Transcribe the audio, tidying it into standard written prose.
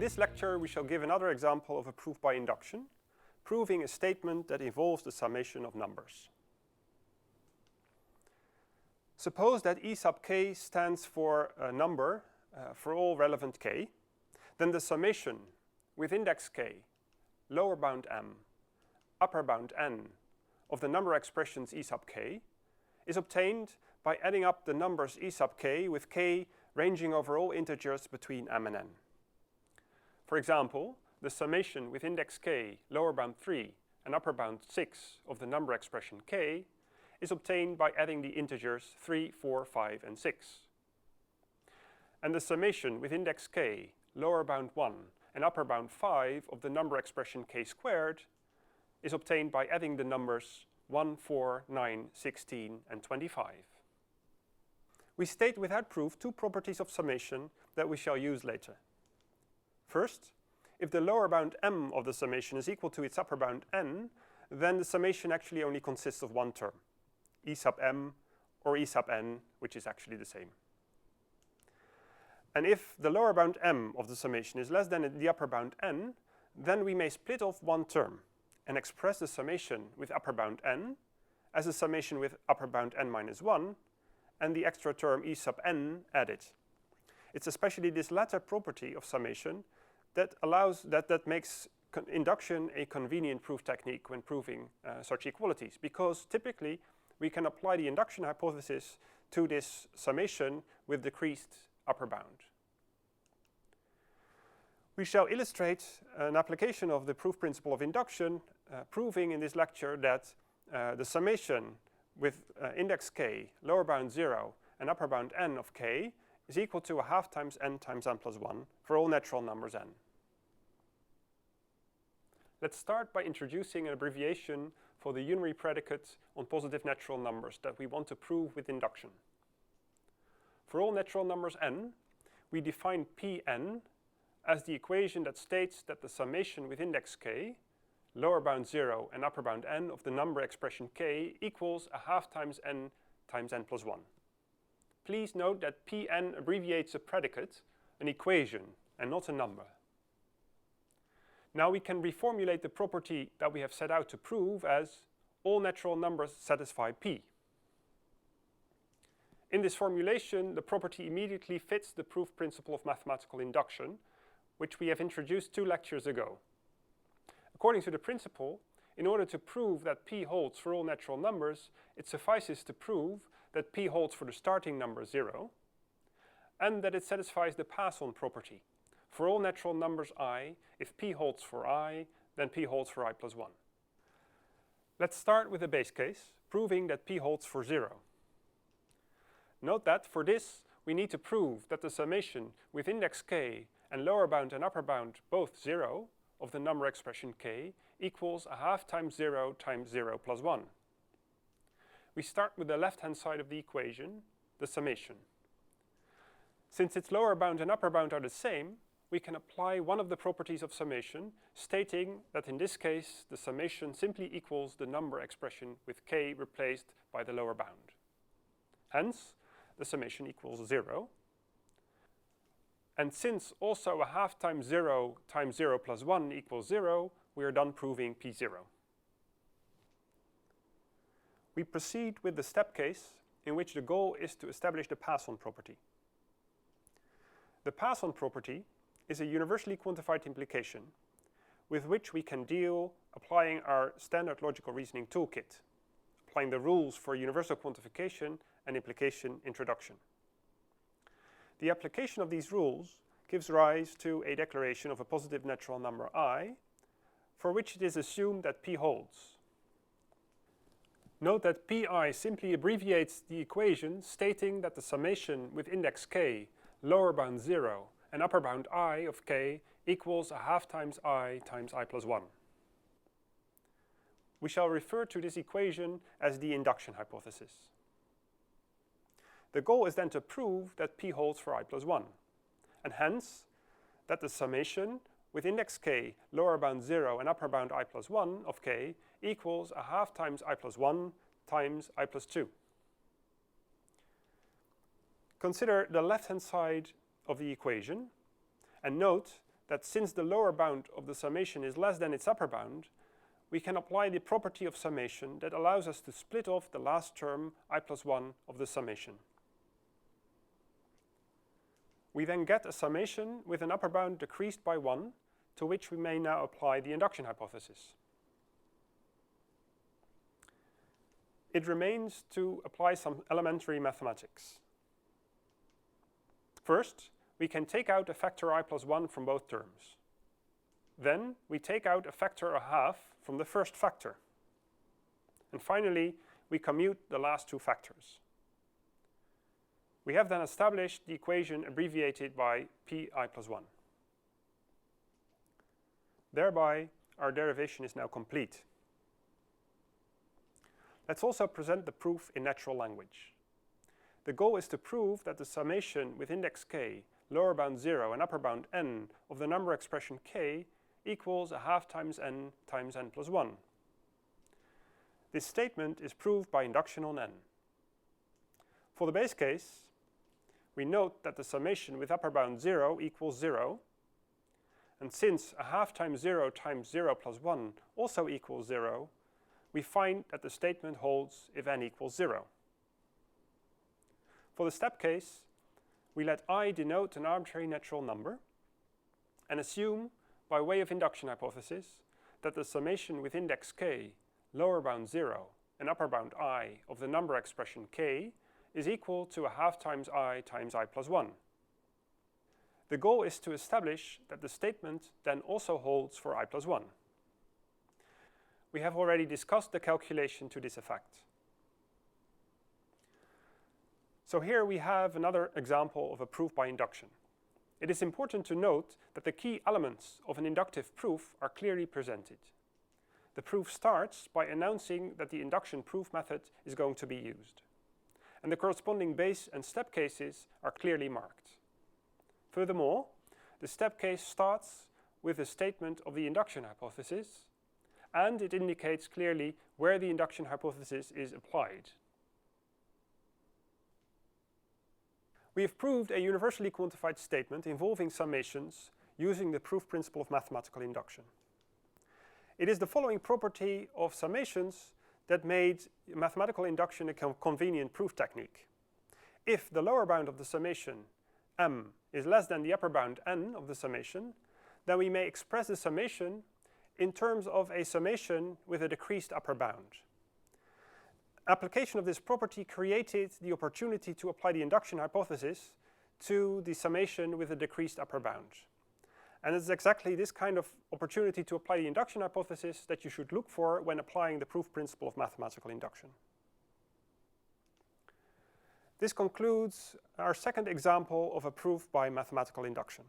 this lecture, we shall give another example of a proof by induction, proving a statement that involves the summation of numbers. Suppose that E sub k stands for a number for all relevant k, then the summation with index k, lower bound m, upper bound n of the number expressions E sub k is obtained by adding up the numbers E sub k with k ranging over all integers between m and n. For example, the summation with index k, lower bound 3 and upper bound 6 of the number expression k is obtained by adding the integers 3, 4, 5 and 6. And the summation with index k, lower bound 1 and upper bound 5 of the number expression k squared is obtained by adding the numbers 1, 4, 9, 16 and 25. We state without proof two properties of summation that we shall use later. First, if the lower bound m of the summation is equal to its upper bound n, then the summation actually only consists of one term, E sub m or E sub n, which is actually the same. And if the lower bound m of the summation is less than the upper bound n, then we may split off one term and express the summation with upper bound n as a summation with upper bound n minus 1 and the extra term E sub n added. It's especially this latter property of summation that makes induction a convenient proof technique when proving such equalities, because typically we can apply the induction hypothesis to this summation with decreased upper bound. We shall illustrate an application of the proof principle of induction, proving in this lecture that the summation with index k, lower bound 0 and upper bound n of k is equal to a half times n plus 1 for all natural numbers n. Let's start by introducing an abbreviation for the unary predicate on positive natural numbers that we want to prove with induction. For all natural numbers n, we define Pn as the equation that states that the summation with index k, lower bound 0 and upper bound n of the number expression k equals a half times n plus 1. Please note that Pn abbreviates a predicate, an equation, and not a number. Now we can reformulate the property that we have set out to prove as all natural numbers satisfy P. In this formulation, the property immediately fits the proof principle of mathematical induction, which we have introduced 2 lectures ago. According to the principle, in order to prove that P holds for all natural numbers, it suffices to prove that P holds for the starting number 0, and that it satisfies the pass-on property. For all natural numbers I, if P holds for I, then P holds for I plus 1. Let's start with the base case, proving that P holds for 0. Note that for this, we need to prove that the summation with index k and lower bound and upper bound both 0 of the number expression k equals a half times 0 plus 1. We start with the left-hand side of the equation, the summation. Since its lower bound and upper bound are the same, we can apply one of the properties of summation, stating that in this case the summation simply equals the number expression with k replaced by the lower bound. Hence, the summation equals 0. And since also a half times 0 plus 1 equals 0, we are done proving P0. We proceed with the step case in which the goal is to establish the pass-on property. The pass-on property is a universally quantified implication with which we can deal applying our standard logical reasoning toolkit, applying the rules for universal quantification and implication introduction. The application of these rules gives rise to a declaration of a positive natural number I, for which it is assumed that P holds. Note that Pi simply abbreviates the equation stating that the summation with index k, lower bound 0, and upper bound I of k equals a half times I plus 1. We shall refer to this equation as the induction hypothesis. The goal is then to prove that P holds for I plus 1, and hence that the summation with index k, lower bound 0 and upper bound I plus 1 of k equals a half times I plus 1 times I plus 2. Consider the left-hand side of the equation and note that since the lower bound of the summation is less than its upper bound, we can apply the property of summation that allows us to split off the last term I plus 1 of the summation. We then get a summation with an upper bound decreased by 1, to which we may now apply the induction hypothesis. It remains to apply some elementary mathematics. First, we can take out a factor I plus 1 from both terms. Then we take out a factor a half from the first factor. And finally, we commute the last two factors. We have then established the equation abbreviated by pi plus 1. Thereby, our derivation is now complete. Let's also present the proof in natural language. The goal is to prove that the summation with index k, lower bound 0 and upper bound n of the number expression k equals a half times n plus 1. This statement is proved by induction on n. For the base case, we note that the summation with upper bound 0 equals 0, and since a half times 0 plus 1 also equals 0, we find that the statement holds if n equals 0. For the step case, we let I denote an arbitrary natural number and assume, by way of induction hypothesis, that the summation with index k, lower bound 0 and upper bound I of the number expression k is equal to a half times I plus 1. The goal is to establish that the statement then also holds for I plus 1. We have already discussed the calculation to this effect. So here we have another example of a proof by induction. It is important to note that the key elements of an inductive proof are clearly presented. The proof starts by announcing that the induction proof method is going to be used, and the corresponding base and step cases are clearly marked. Furthermore, the step case starts with a statement of the induction hypothesis, and it indicates clearly where the induction hypothesis is applied. We have proved a universally quantified statement involving summations using the proof principle of mathematical induction. It is the following property of summations that made mathematical induction a convenient proof technique. If the lower bound of the summation, m, is less than the upper bound, n, of the summation, then we may express the summation in terms of a summation with a decreased upper bound. Application of this property created the opportunity to apply the induction hypothesis to the summation with a decreased upper bound. And it's exactly this kind of opportunity to apply the induction hypothesis that you should look for when applying the proof principle of mathematical induction. This concludes our second example of a proof by mathematical induction.